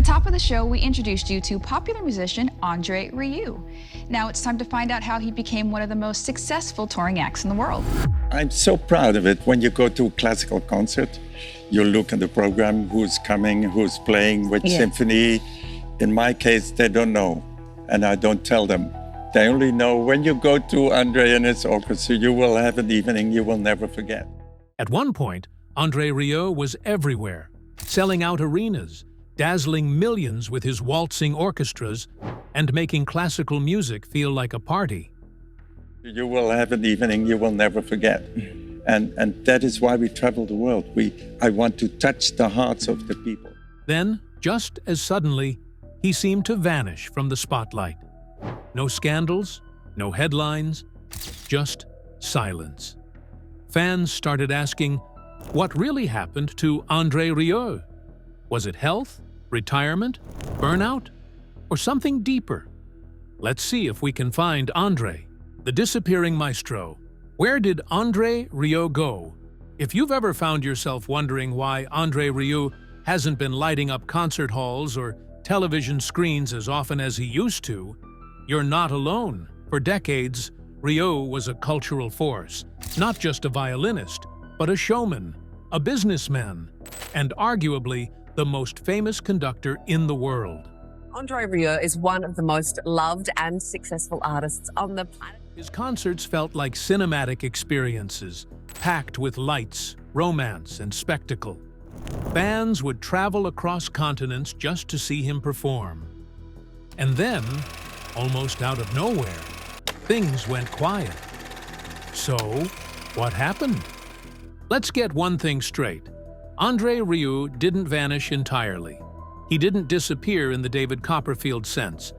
top of the show, we introduced you to popular musician Andre Rieu. Now it's time to find out how he became one of the most successful touring acts in the world. I'm so proud of it. When you go to a classical concert, you look at the program, who's coming, who's playing, which symphony. In my case, they don't know, and I don't tell them. They only know when you go to Andre and his orchestra, you will have an evening you will never forget. At one point, Andre Rieu was everywhere, selling out arenas, dazzling millions with his waltzing orchestras, and making classical music feel like a party. You will have an evening you will never forget. And that is why we travel the world. I want to touch the hearts of the people. Then, just as suddenly, he seemed to vanish from the spotlight. No scandals, no headlines, just silence. Fans started asking, what really happened to Andre Rieu? Was it health, retirement, burnout, or something deeper? Let's see if we can find Andre, the disappearing maestro. Where did Andre Rieu go? If you've ever found yourself wondering why Andre Rieu hasn't been lighting up concert halls or television screens as often as he used to, you're not alone. For decades, Rieu was a cultural force, not just a violinist, but a showman, a businessman, and arguably the most famous conductor in the world. Andre Rieu is one of the most loved and successful artists on the planet. His concerts felt like cinematic experiences, packed with lights, romance, and spectacle. Fans would travel across continents just to see him perform. And then, almost out of nowhere, things went quiet. So, what happened? Let's get one thing straight. Andre Rieu didn't vanish entirely. He didn't disappear in the David Copperfield sense.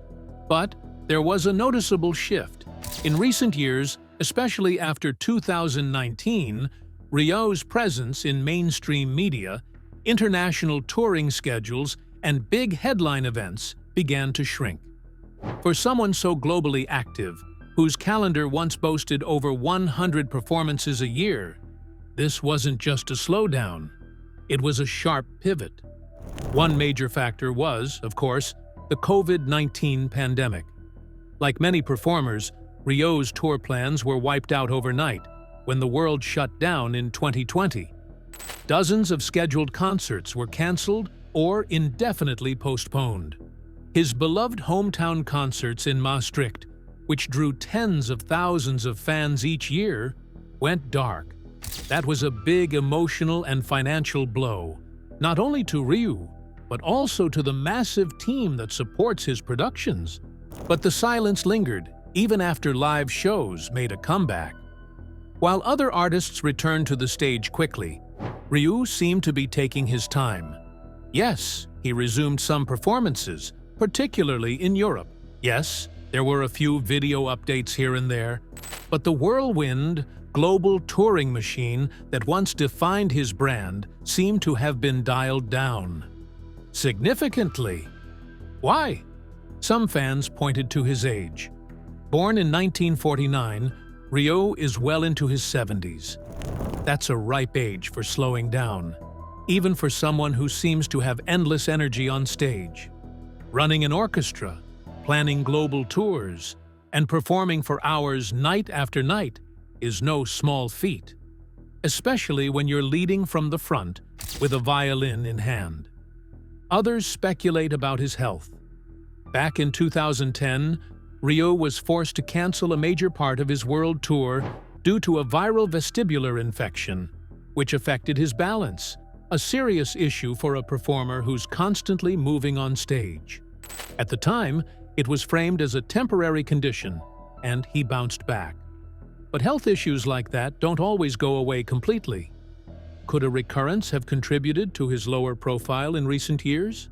But there was a noticeable shift. In recent years, especially after 2019, Rieu's presence in mainstream media, international touring schedules, and big headline events began to shrink. For someone so globally active, whose calendar once boasted over 100 performances a year, this wasn't just a slowdown, it was a sharp pivot. One major factor was, of course, the COVID-19 pandemic. Like many performers, Rieu's tour plans were wiped out overnight when the world shut down in 2020. Dozens of scheduled concerts were canceled or indefinitely postponed. His beloved hometown concerts in Maastricht, which drew tens of thousands of fans each year, went dark. That was a big emotional and financial blow, not only to Rieu, but also to the massive team that supports his productions. But the silence lingered, even after live shows made a comeback. While other artists returned to the stage quickly, Rieu seemed to be taking his time. Yes, he resumed some performances, particularly in Europe. Yes, there were a few video updates here and there, but the whirlwind, global touring machine that once defined his brand seemed to have been dialed down. Significantly. Why? Some fans pointed to his age. Born in 1949, Rieu is well into his 70s. That's a ripe age for slowing down, even for someone who seems to have endless energy on stage. Running an orchestra, planning global tours, and performing for hours night after night is no small feat, especially when you're leading from the front with a violin in hand. Others speculate about his health. Back in 2010, Rieu was forced to cancel a major part of his world tour due to a viral vestibular infection, which affected his balance, a serious issue for a performer who's constantly moving on stage. At the time, it was framed as a temporary condition, and he bounced back. But health issues like that don't always go away completely. Could a recurrence have contributed to his lower profile in recent years?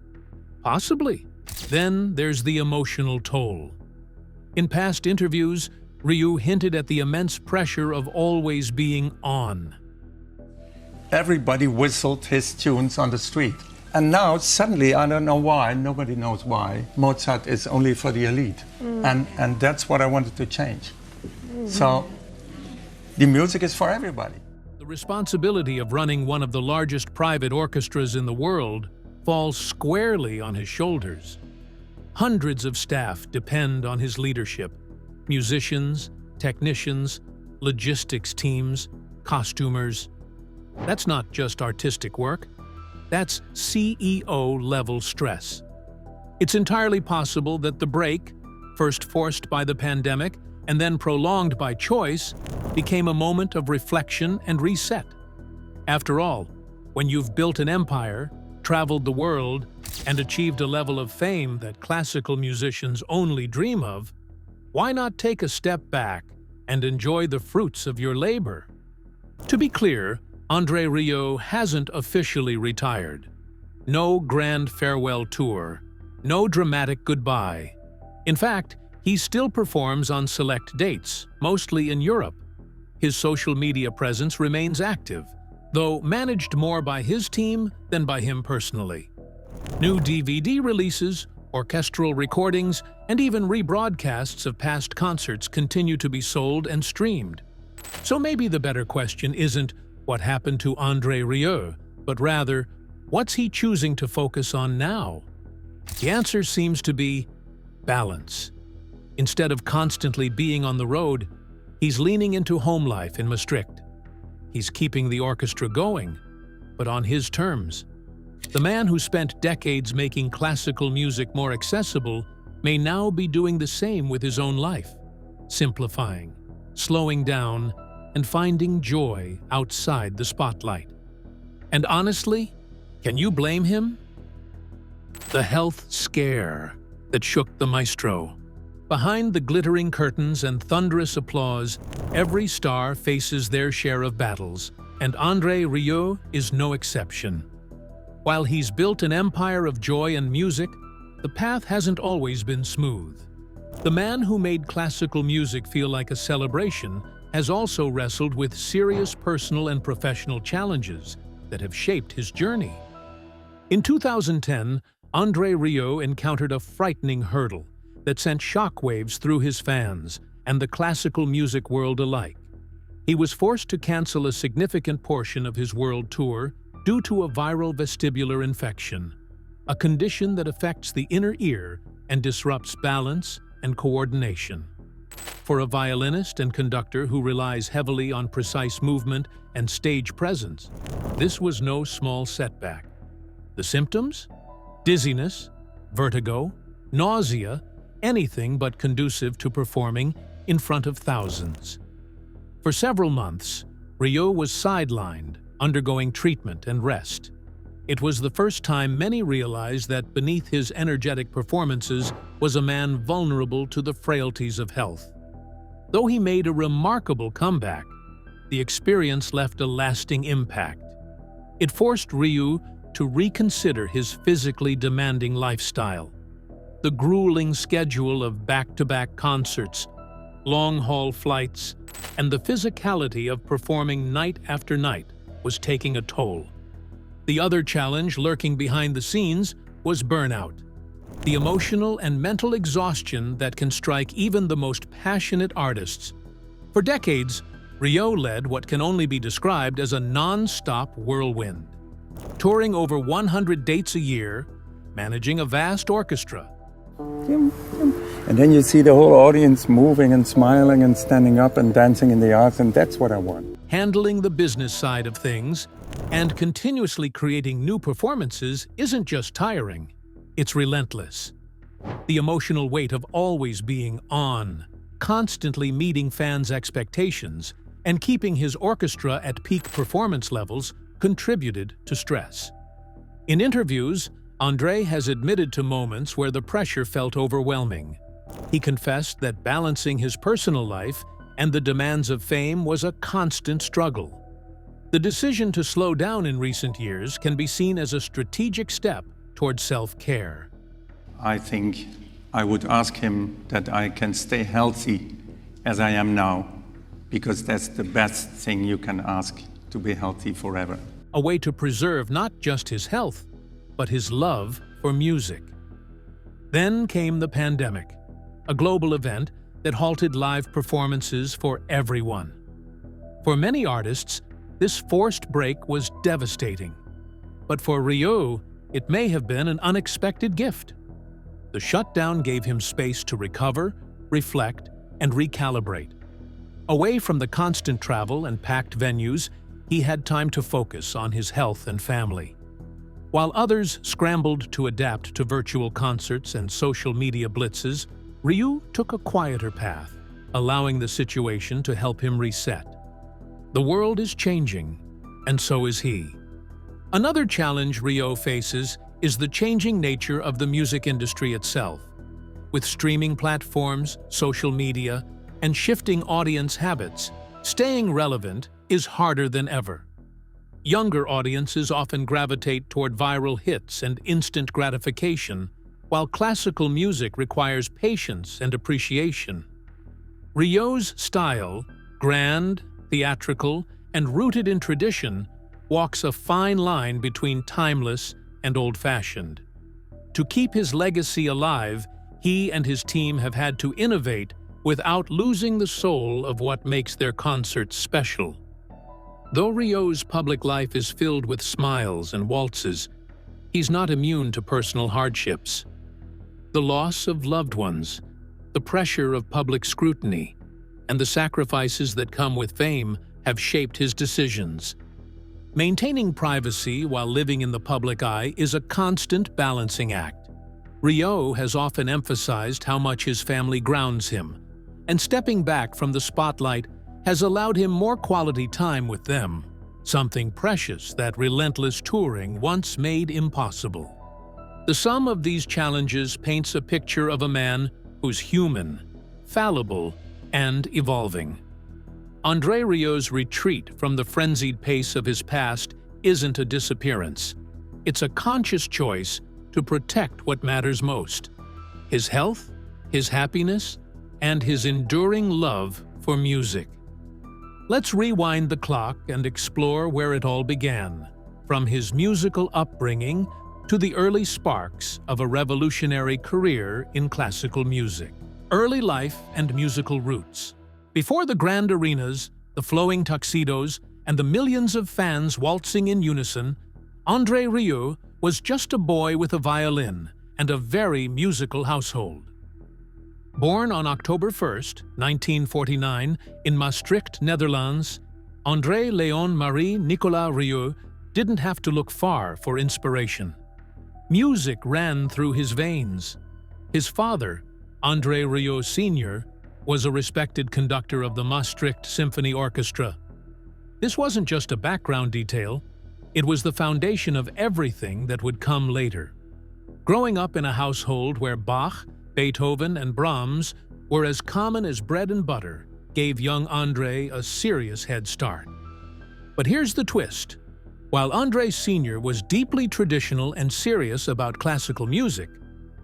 Possibly. Then there's the emotional toll. In past interviews, Rieu hinted at the immense pressure of always being on. Everybody whistled his tunes on the street. And now, suddenly, I don't know why, nobody knows why, Mozart is only for the elite. And that's what I wanted to change. So, the music is for everybody. The responsibility of running one of the largest private orchestras in the world falls squarely on his shoulders. Hundreds of staff depend on his leadership: musicians, technicians, logistics teams, costumers. That's not just artistic work. That's CEO-level stress. It's entirely possible that the break, first forced by the pandemic and then prolonged by choice, became a moment of reflection and reset. After all, when you've built an empire, traveled the world, and achieved a level of fame that classical musicians only dream of, why not take a step back and enjoy the fruits of your labor? To be clear, Andre Rieu hasn't officially retired. No grand farewell tour, no dramatic goodbye. In fact, he still performs on select dates, mostly in Europe. His social media presence remains active, though managed more by his team than by him personally. New DVD releases, orchestral recordings, and even rebroadcasts of past concerts continue to be sold and streamed. So maybe the better question isn't what happened to Andre Rieu, but rather, what's he choosing to focus on now? The answer seems to be balance. Instead of constantly being on the road, he's leaning into home life in Maastricht. He's keeping the orchestra going, but on his terms. The man who spent decades making classical music more accessible may now be doing the same with his own life, simplifying, slowing down, and finding joy outside the spotlight. And honestly, can you blame him? The health scare that shook the maestro. Behind the glittering curtains and thunderous applause, every star faces their share of battles, and Andre Rieu is no exception. While he's built an empire of joy and music, the path hasn't always been smooth. The man who made classical music feel like a celebration has also wrestled with serious personal and professional challenges that have shaped his journey. In 2010, Andre Rieu encountered a frightening hurdle that sent shockwaves through his fans and the classical music world alike. He was forced to cancel a significant portion of his world tour due to a viral vestibular infection, a condition that affects the inner ear and disrupts balance and coordination. For a violinist and conductor who relies heavily on precise movement and stage presence, this was no small setback. The symptoms? Dizziness, vertigo, nausea, anything but conducive to performing in front of thousands. For several months, Rieu was sidelined, undergoing treatment and rest. It was the first time many realized that beneath his energetic performances was a man vulnerable to the frailties of health. Though he made a remarkable comeback, the experience left a lasting impact. It forced Rieu to reconsider his physically demanding lifestyle. The grueling schedule of back-to-back concerts, long-haul flights, and the physicality of performing night after night was taking a toll. The other challenge lurking behind the scenes was burnout, the emotional and mental exhaustion that can strike even the most passionate artists. For decades, Rieu led what can only be described as a non-stop whirlwind, touring over 100 dates a year, managing a vast orchestra. And then you see the whole audience moving and smiling and standing up and dancing in the arts, and that's what I want. Handling the business side of things and continuously creating new performances isn't just tiring, it's relentless. The emotional weight of always being on, constantly meeting fans' expectations, and keeping his orchestra at peak performance levels contributed to stress. In interviews, Andre has admitted to moments where the pressure felt overwhelming. He confessed that balancing his personal life and the demands of fame was a constant struggle. The decision to slow down in recent years can be seen as a strategic step toward self-care. I think I would ask him that I can stay healthy as I am now, because that's the best thing you can ask, to be healthy forever. A way to preserve not just his health, but his love for music. Then came the pandemic, a global event that halted live performances for everyone. For many artists, this forced break was devastating. But for Rieu, it may have been an unexpected gift. The shutdown gave him space to recover, reflect, and recalibrate. Away from the constant travel and packed venues, he had time to focus on his health and family. While others scrambled to adapt to virtual concerts and social media blitzes, Rieu took a quieter path, allowing the situation to help him reset. The world is changing, and so is he. Another challenge Rieu faces is the changing nature of the music industry itself. With streaming platforms, social media, and shifting audience habits, staying relevant is harder than ever. Younger audiences often gravitate toward viral hits and instant gratification, while classical music requires patience and appreciation. Rieu's style, grand, theatrical, and rooted in tradition, walks a fine line between timeless and old-fashioned. To keep his legacy alive, he and his team have had to innovate without losing the soul of what makes their concerts special. Though Rieu's public life is filled with smiles and waltzes, he's not immune to personal hardships. The loss of loved ones, the pressure of public scrutiny, and the sacrifices that come with fame have shaped his decisions. Maintaining privacy while living in the public eye is a constant balancing act. Rieu has often emphasized how much his family grounds him, and stepping back from the spotlight has allowed him more quality time with them, something precious that relentless touring once made impossible. The sum of these challenges paints a picture of a man who's human, fallible, and evolving. Andre Rieu's retreat from the frenzied pace of his past isn't a disappearance. It's a conscious choice to protect what matters most: his health, his happiness, and his enduring love for music. Let's rewind the clock and explore where it all began, from his musical upbringing to the early sparks of a revolutionary career in classical music. Early life and musical roots. Before the grand arenas, the flowing tuxedos, and the millions of fans waltzing in unison, Andre Rieu was just a boy with a violin and a very musical household. Born on October 1st, 1949, in Maastricht, Netherlands, André Léon Marie Nicolas Rieu didn't have to look far for inspiration. Music ran through his veins. His father, Andre Rieu Sr., was a respected conductor of the Maastricht Symphony Orchestra. This wasn't just a background detail, it was the foundation of everything that would come later. Growing up in a household where Bach, Beethoven, and Brahms were as common as bread and butter gave young Andre a serious head start. But here's the twist. While Andre Sr. was deeply traditional and serious about classical music,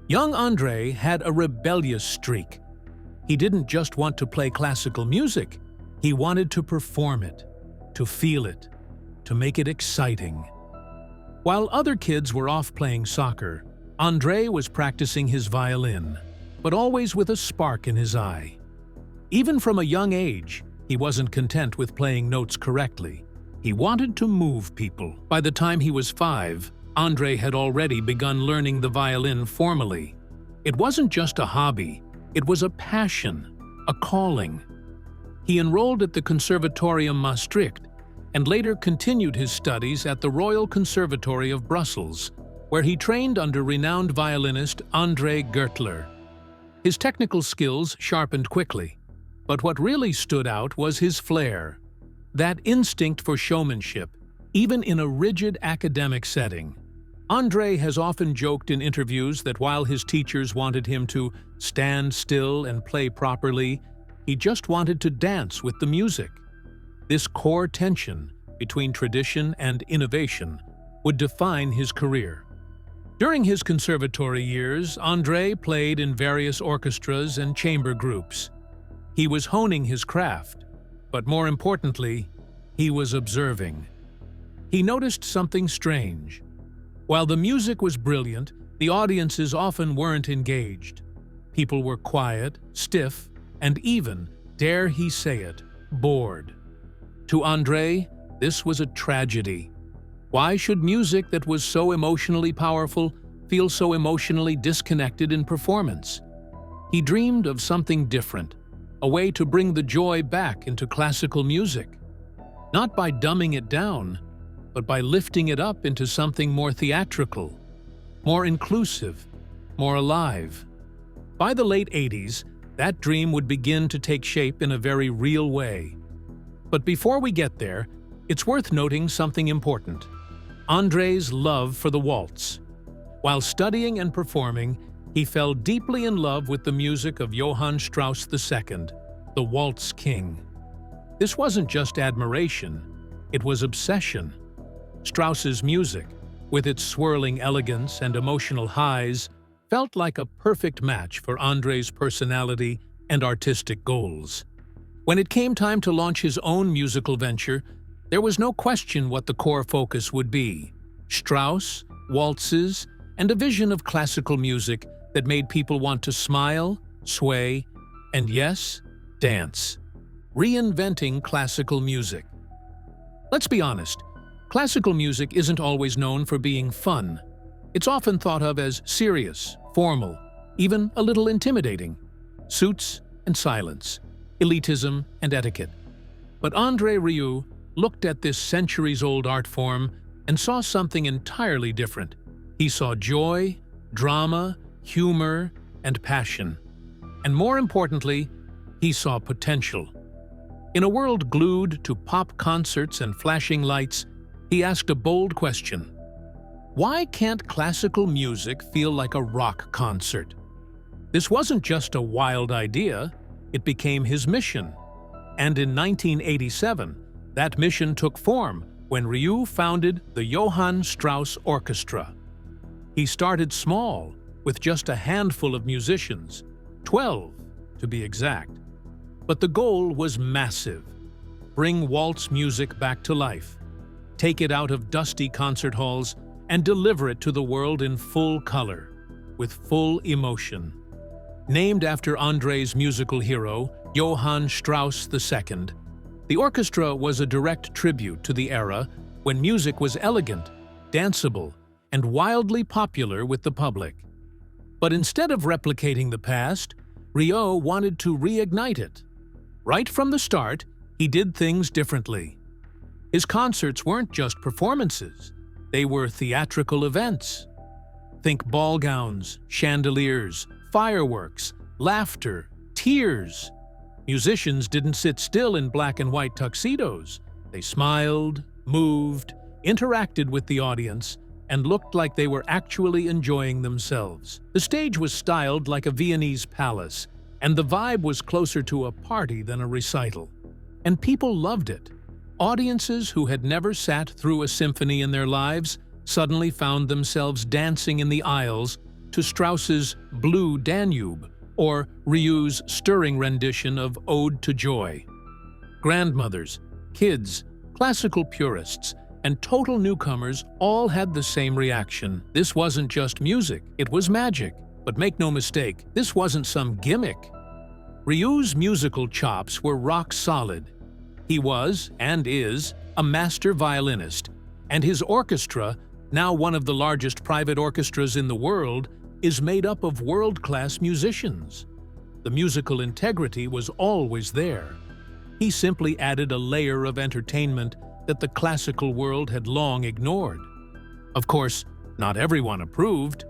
young Andre had a rebellious streak. He didn't just want to play classical music, he wanted to perform it, to feel it, to make it exciting. While other kids were off playing soccer, Andre was practicing his violin, but always with a spark in his eye. Even from a young age, he wasn't content with playing notes correctly. He wanted to move people. By the time he was 5, Andre had already begun learning the violin formally. It wasn't just a hobby, it was a passion, a calling. He enrolled at the Conservatorium Maastricht and later continued his studies at the Royal Conservatory of Brussels, where he trained under renowned violinist André Gertler. His technical skills sharpened quickly, but what really stood out was his flair, that instinct for showmanship, even in a rigid academic setting. Andre has often joked in interviews that while his teachers wanted him to stand still and play properly, he just wanted to dance with the music. This core tension between tradition and innovation would define his career. During his conservatory years, Andre played in various orchestras and chamber groups. He was honing his craft, but more importantly, he was observing. He noticed something strange. While the music was brilliant, the audiences often weren't engaged. People were quiet, stiff, and even, dare he say it, bored. To Andre, this was a tragedy. Why should music that was so emotionally powerful feel so emotionally disconnected in performance? He dreamed of something different, a way to bring the joy back into classical music. Not by dumbing it down, but by lifting it up into something more theatrical, more inclusive, more alive. By the late 80s, that dream would begin to take shape in a very real way. But before we get there, it's worth noting something important: André's love for the waltz. While studying and performing, he fell deeply in love with the music of Johann Strauss II, the Waltz King. This wasn't just admiration, it was obsession. Strauss's music, with its swirling elegance and emotional highs, felt like a perfect match for André's personality and artistic goals. When it came time to launch his own musical venture, there was no question what the core focus would be: Strauss, waltzes, and a vision of classical music that made people want to smile, sway, and yes, dance. Reinventing classical music. Let's be honest, classical music isn't always known for being fun. It's often thought of as serious, formal, even a little intimidating. Suits and silence, elitism and etiquette. But Andre Rieu looked at this centuries-old art form and saw something entirely different. He saw joy, drama, humor, and passion. And more importantly, he saw potential. In a world glued to pop concerts and flashing lights, he asked a bold question: why can't classical music feel like a rock concert? This wasn't just a wild idea, it became his mission. And in 1987, that mission took form when Rieu founded the Johann Strauss Orchestra. He started small, with just a handful of musicians, 12 to be exact. But the goal was massive: bring waltz music back to life, take it out of dusty concert halls, and deliver it to the world in full color, with full emotion. Named after André's musical hero, Johann Strauss II, the orchestra was a direct tribute to the era when music was elegant, danceable, and wildly popular with the public. But instead of replicating the past, Rieu wanted to reignite it. Right from the start, he did things differently. His concerts weren't just performances, they were theatrical events. Think ball gowns, chandeliers, fireworks, laughter, tears. Musicians didn't sit still in black and white tuxedos. They smiled, moved, interacted with the audience, and looked like they were actually enjoying themselves. The stage was styled like a Viennese palace, and the vibe was closer to a party than a recital. And people loved it. Audiences who had never sat through a symphony in their lives suddenly found themselves dancing in the aisles to Strauss's Blue Danube or Rieu's stirring rendition of Ode to Joy. Grandmothers, kids, classical purists, and total newcomers all had the same reaction. This wasn't just music, it was magic. But make no mistake, this wasn't some gimmick. Rieu's musical chops were rock solid. He was, and is, a master violinist, and his orchestra, now one of the largest private orchestras in the world, is made up of world-class musicians. The musical integrity was always there. He simply added a layer of entertainment that the classical world had long ignored. Of course, not everyone approved.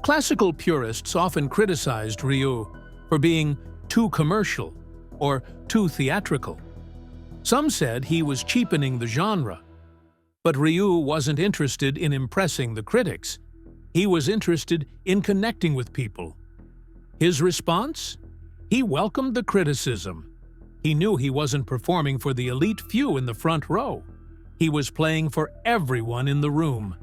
Classical purists often criticized Rieu for being too commercial or too theatrical. Some said he was cheapening the genre. But Rieu wasn't interested in impressing the critics. He was interested in connecting with people. His response? He welcomed the criticism. He knew he wasn't performing for the elite few in the front row. He was playing for everyone in the room.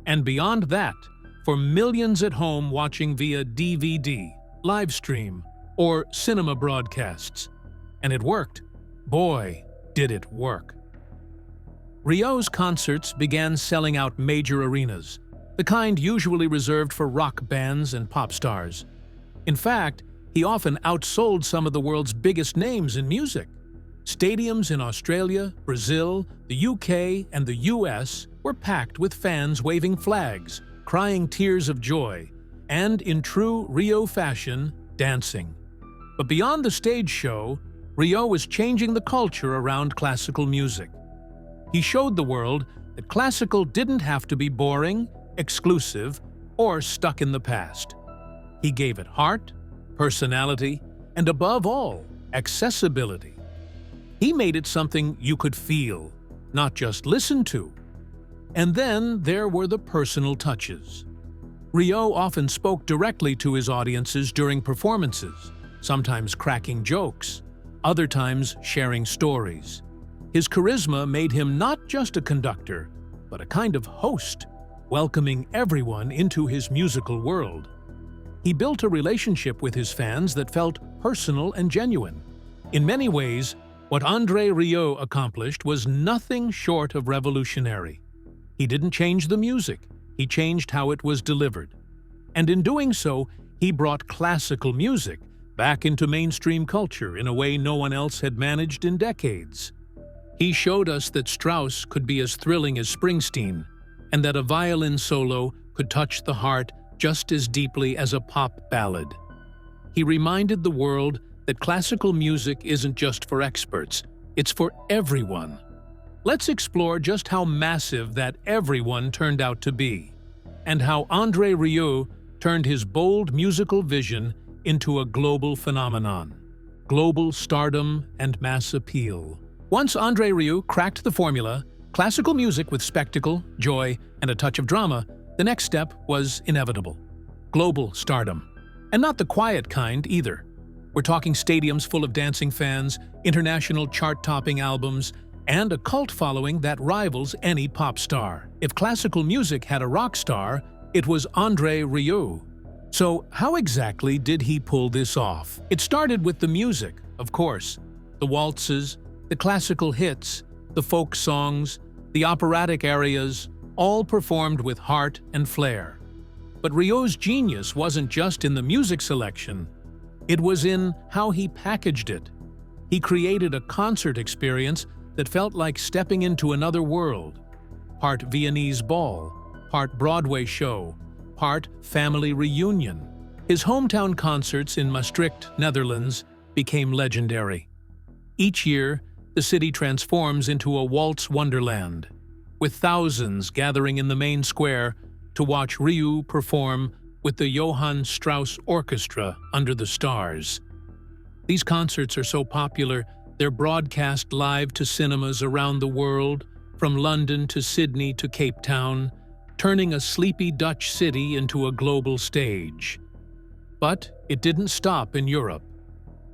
And beyond that, for millions at home watching via DVD, live stream, or cinema broadcasts. And it worked. Boy, did it work. Rieu's concerts began selling out major arenas, the kind usually reserved for rock bands and pop stars. In fact, he often outsold some of the world's biggest names in music. Stadiums in Australia, Brazil, the UK, and the US were packed with fans waving flags, crying tears of joy, and, in true Rieu fashion, dancing. But beyond the stage show, Rieu was changing the culture around classical music. He showed the world that classical didn't have to be boring, exclusive, or stuck in the past. He gave it heart, personality, and above all, accessibility. He made it something you could feel, not just listen to. And then there were the personal touches. Rieu often spoke directly to his audiences during performances, sometimes cracking jokes, other times sharing stories. His charisma made him not just a conductor, but a kind of host, welcoming everyone into his musical world. He built a relationship with his fans that felt personal and genuine. In many ways, what Andre Rieu accomplished was nothing short of revolutionary. He didn't change the music, he changed how it was delivered. And in doing so, he brought classical music back into mainstream culture in a way no one else had managed in decades. He showed us that Strauss could be as thrilling as Springsteen, and that a violin solo could touch the heart just as deeply as a pop ballad. He reminded the world that classical music isn't just for experts, it's for everyone. Let's explore just how massive that everyone turned out to be, and how Andre Rieu turned his bold musical vision into a global phenomenon. Global stardom and mass appeal. Once Andre Rieu cracked the formula, classical music with spectacle, joy, and a touch of drama, the next step was inevitable. Global stardom. And not the quiet kind either. We're talking stadiums full of dancing fans, international chart-topping albums, and a cult following that rivals any pop star. If classical music had a rock star, it was Andre Rieu. So how exactly did he pull this off? It started with the music, of course. The waltzes, the classical hits, the folk songs, the operatic arias, all performed with heart and flair. But Rieu's genius wasn't just in the music selection. It was in how he packaged it. He created a concert experience that felt like stepping into another world. Part Viennese ball, part Broadway show, part family reunion. His hometown concerts in Maastricht, Netherlands, became legendary. Each year, the city transforms into a waltz wonderland, with thousands gathering in the main square to watch Rieu perform with the Johann Strauss Orchestra under the stars. These concerts are so popular, they're broadcast live to cinemas around the world, from London to Sydney to Cape Town, turning a sleepy Dutch city into a global stage. But it didn't stop in Europe.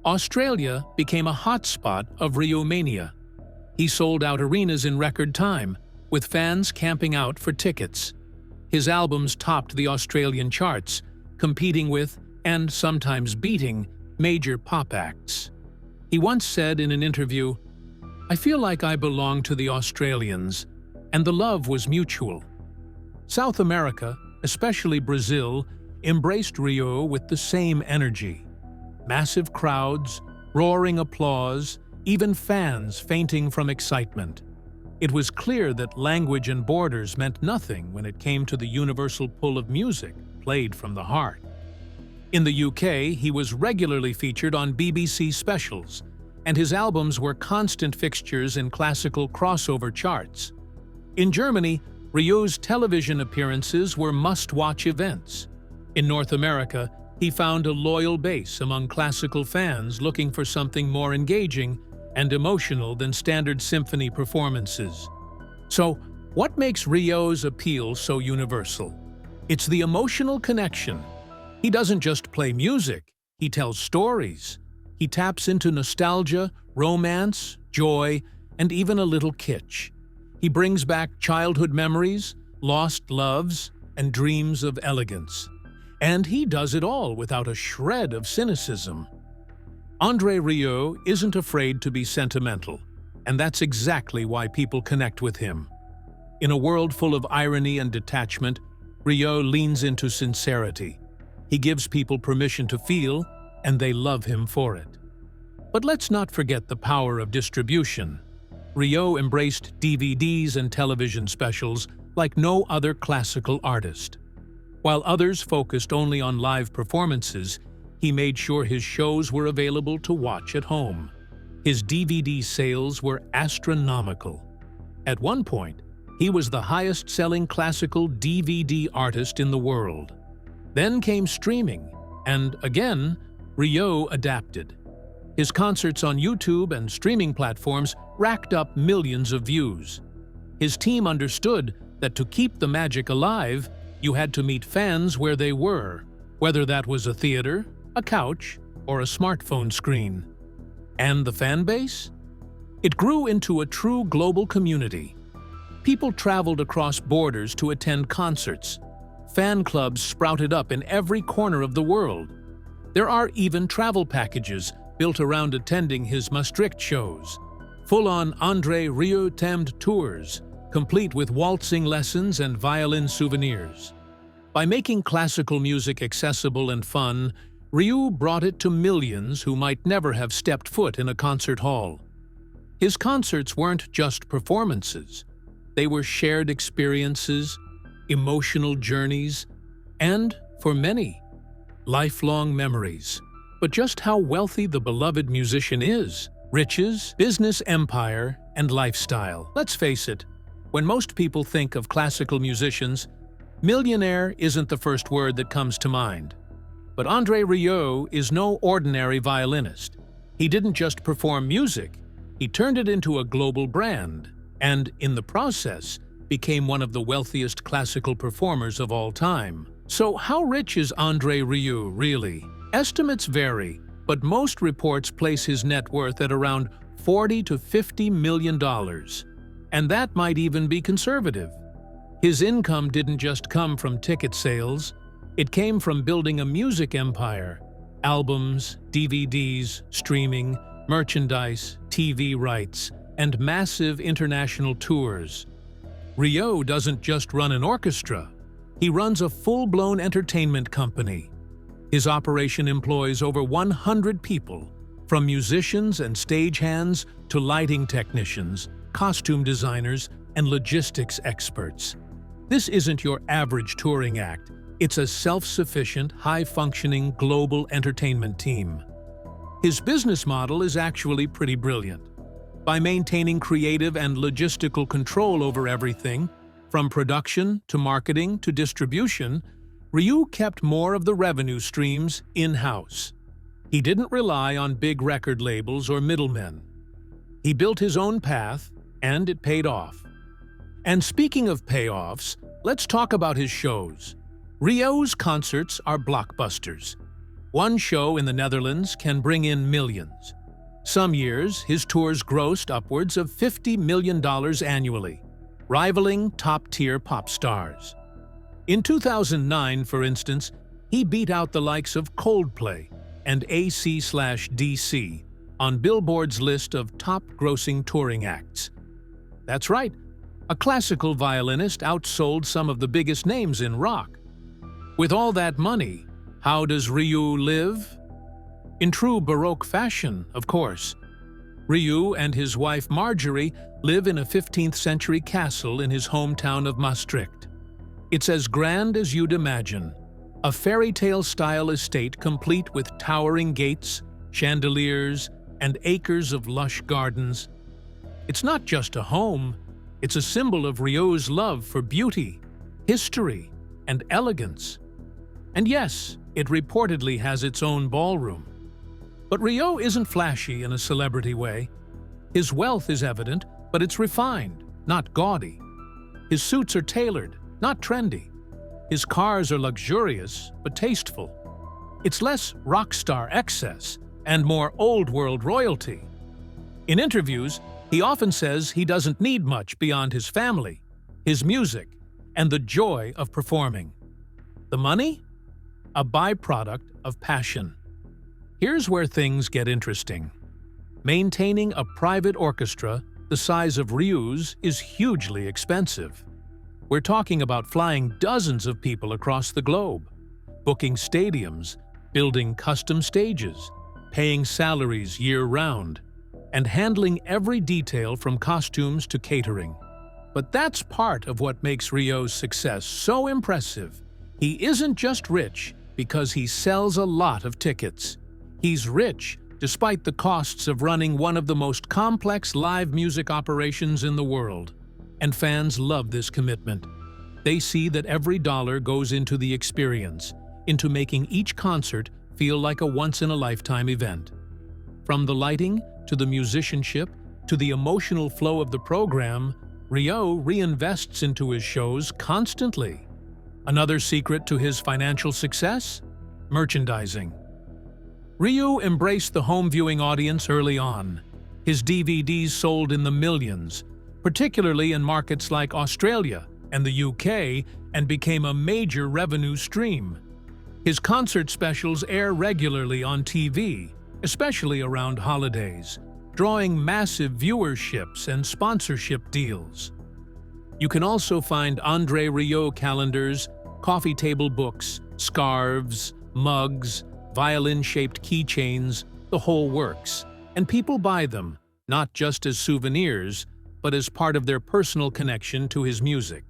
Australia became a hotspot of Rieu mania. He sold out arenas in record time, with fans camping out for tickets. His albums topped the Australian charts, competing with, and sometimes beating, major pop acts. He once said in an interview, "I feel like I belong to the Australians, and the love was mutual." South America, especially Brazil, embraced Rieu with the same energy. Massive crowds, roaring applause, even fans fainting from excitement. It was clear that language and borders meant nothing when it came to the universal pull of music played from the heart. In the UK, he was regularly featured on BBC specials, and his albums were constant fixtures in classical crossover charts. In Germany, Rieu's television appearances were must-watch events. In North America, he found a loyal base among classical fans looking for something more engaging and emotional than standard symphony performances. So, what makes Rieu's appeal so universal? It's the emotional connection. He doesn't just play music, he tells stories. He taps into nostalgia, romance, joy, and even a little kitsch. He brings back childhood memories, lost loves, and dreams of elegance. And he does it all without a shred of cynicism. Andre Rieu isn't afraid to be sentimental, and that's exactly why people connect with him. In a world full of irony and detachment, Rieu leans into sincerity. He gives people permission to feel, and they love him for it. But let's not forget the power of distribution. Rieu embraced DVDs and television specials, like no other classical artist. While others focused only on live performances, he made sure his shows were available to watch at home. His DVD sales were astronomical. At one point, he was the highest-selling classical DVD artist in the world. Then came streaming, and again, Rieu adapted. His concerts on YouTube and streaming platforms racked up millions of views. His team understood that to keep the magic alive, you had to meet fans where they were, whether that was a theater, a couch, or a smartphone screen. And the fan base? It grew into a true global community. People traveled across borders to attend concerts. Fan clubs sprouted up in every corner of the world. There are even travel packages built around attending his Maastricht shows. Full-on Andre Rieu themed tours, complete with waltzing lessons and violin souvenirs. By making classical music accessible and fun, Rieu brought it to millions who might never have stepped foot in a concert hall. His concerts weren't just performances. They were shared experiences, emotional journeys, and, for many, lifelong memories. But just how wealthy the beloved musician is, riches, business empire, and lifestyle. Let's face it, when most people think of classical musicians, millionaire isn't the first word that comes to mind. But Andre Rieu is no ordinary violinist. He didn't just perform music, he turned it into a global brand, and in the process, became one of the wealthiest classical performers of all time. So how rich is Andre Rieu really? Estimates vary, but most reports place his net worth at around $40 to $50 million. And that might even be conservative. His income didn't just come from ticket sales, it came from building a music empire. Albums, DVDs, streaming, merchandise, TV rights, and massive international tours. Rieu doesn't just run an orchestra, he runs a full-blown entertainment company. His operation employs over 100 people, from musicians and stagehands to lighting technicians, costume designers, and logistics experts. This isn't your average touring act. It's a self-sufficient, high-functioning global entertainment team. His business model is actually pretty brilliant. By maintaining creative and logistical control over everything, from production to marketing to distribution, Rieu kept more of the revenue streams in-house. He didn't rely on big record labels or middlemen. He built his own path, and it paid off. And speaking of payoffs, let's talk about his shows. Rieu's concerts are blockbusters. One show in the Netherlands can bring in millions. Some years, his tours grossed upwards of $50 million annually, rivaling top-tier pop stars. In 2009, for instance, he beat out the likes of Coldplay and AC/DC on Billboard's list of top-grossing touring acts. That's right, a classical violinist outsold some of the biggest names in rock. With all that money, how does Rieu live? In true Baroque fashion, of course. Rieu and his wife Marjorie live in a 15th-century castle in his hometown of Maastricht. It's as grand as you'd imagine, a fairy tale-style estate complete with towering gates, chandeliers, and acres of lush gardens. It's not just a home, it's a symbol of Rieu's love for beauty, history, and elegance. And yes, it reportedly has its own ballroom. But Rieu isn't flashy in a celebrity way. His wealth is evident, but it's refined, not gaudy. His suits are tailored, not trendy. His cars are luxurious, but tasteful. It's less rock star excess and more old-world royalty. In interviews, he often says he doesn't need much beyond his family, his music, and the joy of performing. The money? A byproduct of passion. Here's where things get interesting. Maintaining a private orchestra the size of Rieu's is hugely expensive. We're talking about flying dozens of people across the globe, booking stadiums, building custom stages, paying salaries year-round, and handling every detail from costumes to catering. But that's part of what makes Rieu's success so impressive. He isn't just rich because he sells a lot of tickets. He's rich despite the costs of running one of the most complex live music operations in the world. And fans love this commitment. They see that every dollar goes into the experience, into making each concert feel like a once-in-a-lifetime event. From the lighting, to the musicianship, to the emotional flow of the program, Rieu reinvests into his shows constantly. Another secret to his financial success? Merchandising. Rieu embraced the home viewing audience early on. His DVDs sold in the millions, particularly in markets like Australia and the UK, and became a major revenue stream. His concert specials air regularly on TV, especially around holidays, drawing massive viewerships and sponsorship deals. You can also find Andre Rieu calendars, coffee table books, scarves, mugs, violin-shaped keychains, the whole works. And people buy them, not just as souvenirs, but as part of their personal connection to his music.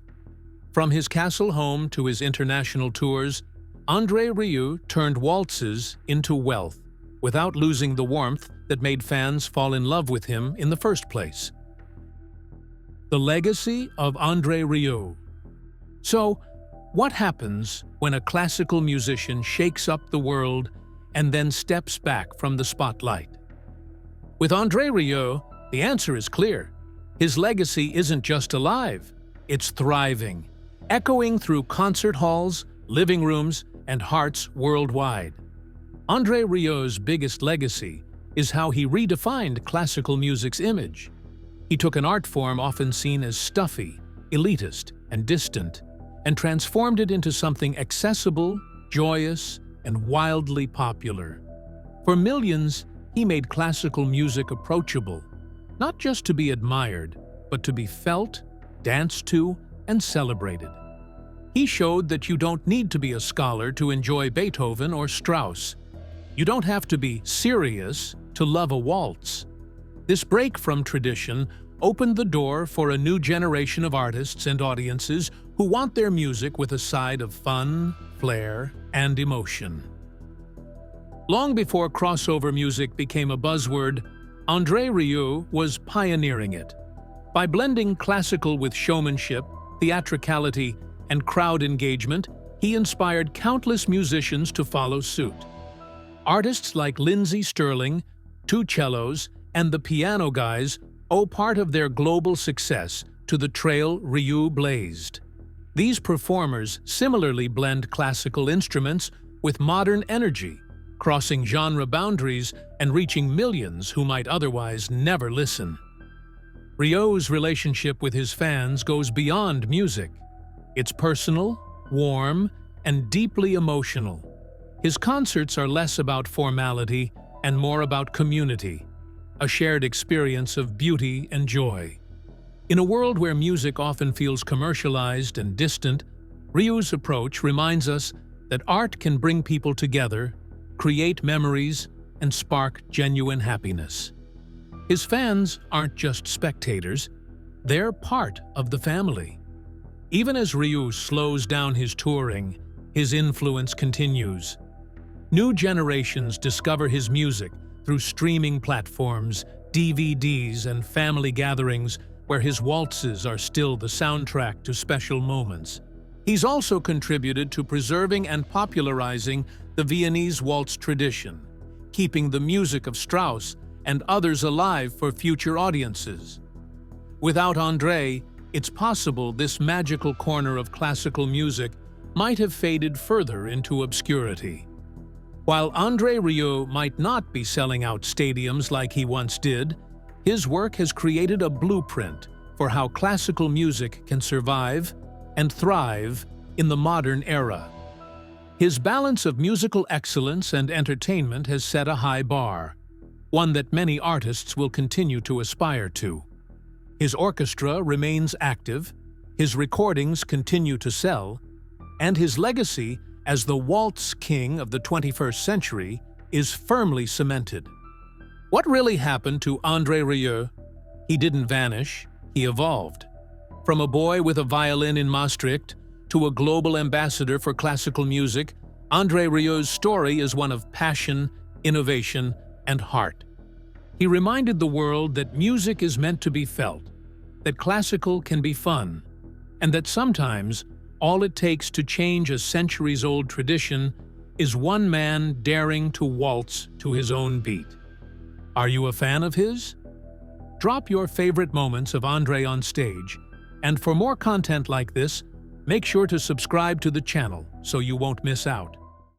From his castle home to his international tours, Andre Rieu turned waltzes into wealth, without losing the warmth that made fans fall in love with him in the first place. The legacy of Andre Rieu. So, what happens when a classical musician shakes up the world and then steps back from the spotlight? With Andre Rieu, the answer is clear. His legacy isn't just alive, it's thriving, echoing through concert halls, living rooms, and hearts worldwide. Andre Rieu's biggest legacy is how he redefined classical music's image. He took an art form often seen as stuffy, elitist, and distant, and transformed it into something accessible, joyous, and wildly popular. For millions, he made classical music approachable, not just to be admired, but to be felt, danced to, and celebrated. He showed that you don't need to be a scholar to enjoy Beethoven or Strauss. You don't have to be serious to love a waltz. This break from tradition opened the door for a new generation of artists and audiences who want their music with a side of fun, flair, and emotion. Long before crossover music became a buzzword, Andre Rieu was pioneering it. By blending classical with showmanship, theatricality, and crowd engagement, he inspired countless musicians to follow suit. Artists like Lindsey Stirling, Two Cellos, and the Piano Guys owe part of their global success to the trail Rieu blazed. These performers similarly blend classical instruments with modern energy, crossing genre boundaries and reaching millions who might otherwise never listen. Rieu's relationship with his fans goes beyond music. It's personal, warm, and deeply emotional. His concerts are less about formality and more about community, a shared experience of beauty and joy. In a world where music often feels commercialized and distant, Rieu's approach reminds us that art can bring people together, create memories, and spark genuine happiness. His fans aren't just spectators, they're part of the family. Even as Rieu slows down his touring, his influence continues. New generations discover his music through streaming platforms, DVDs, and family gatherings where his waltzes are still the soundtrack to special moments. He's also contributed to preserving and popularizing the Viennese waltz tradition, keeping the music of Strauss and others alive for future audiences. Without Andre, it's possible this magical corner of classical music might have faded further into obscurity. While Andre Rieu might not be selling out stadiums like he once did, his work has created a blueprint for how classical music can survive and thrive in the modern era. His balance of musical excellence and entertainment has set a high bar, one that many artists will continue to aspire to. His orchestra remains active, his recordings continue to sell, and his legacy as the waltz king of the 21st century is firmly cemented. What really happened to Andre Rieu? He didn't vanish, he evolved. From a boy with a violin in Maastricht to a global ambassador for classical music, Andre Rieu's story is one of passion, innovation, and heart. He reminded the world that music is meant to be felt, that classical can be fun, and that sometimes all it takes to change a centuries-old tradition is one man daring to waltz to his own beat. Are you a fan of his? Drop your favorite moments of Andre on stage, and for more content like this, make sure to subscribe to the channel so you won't miss out.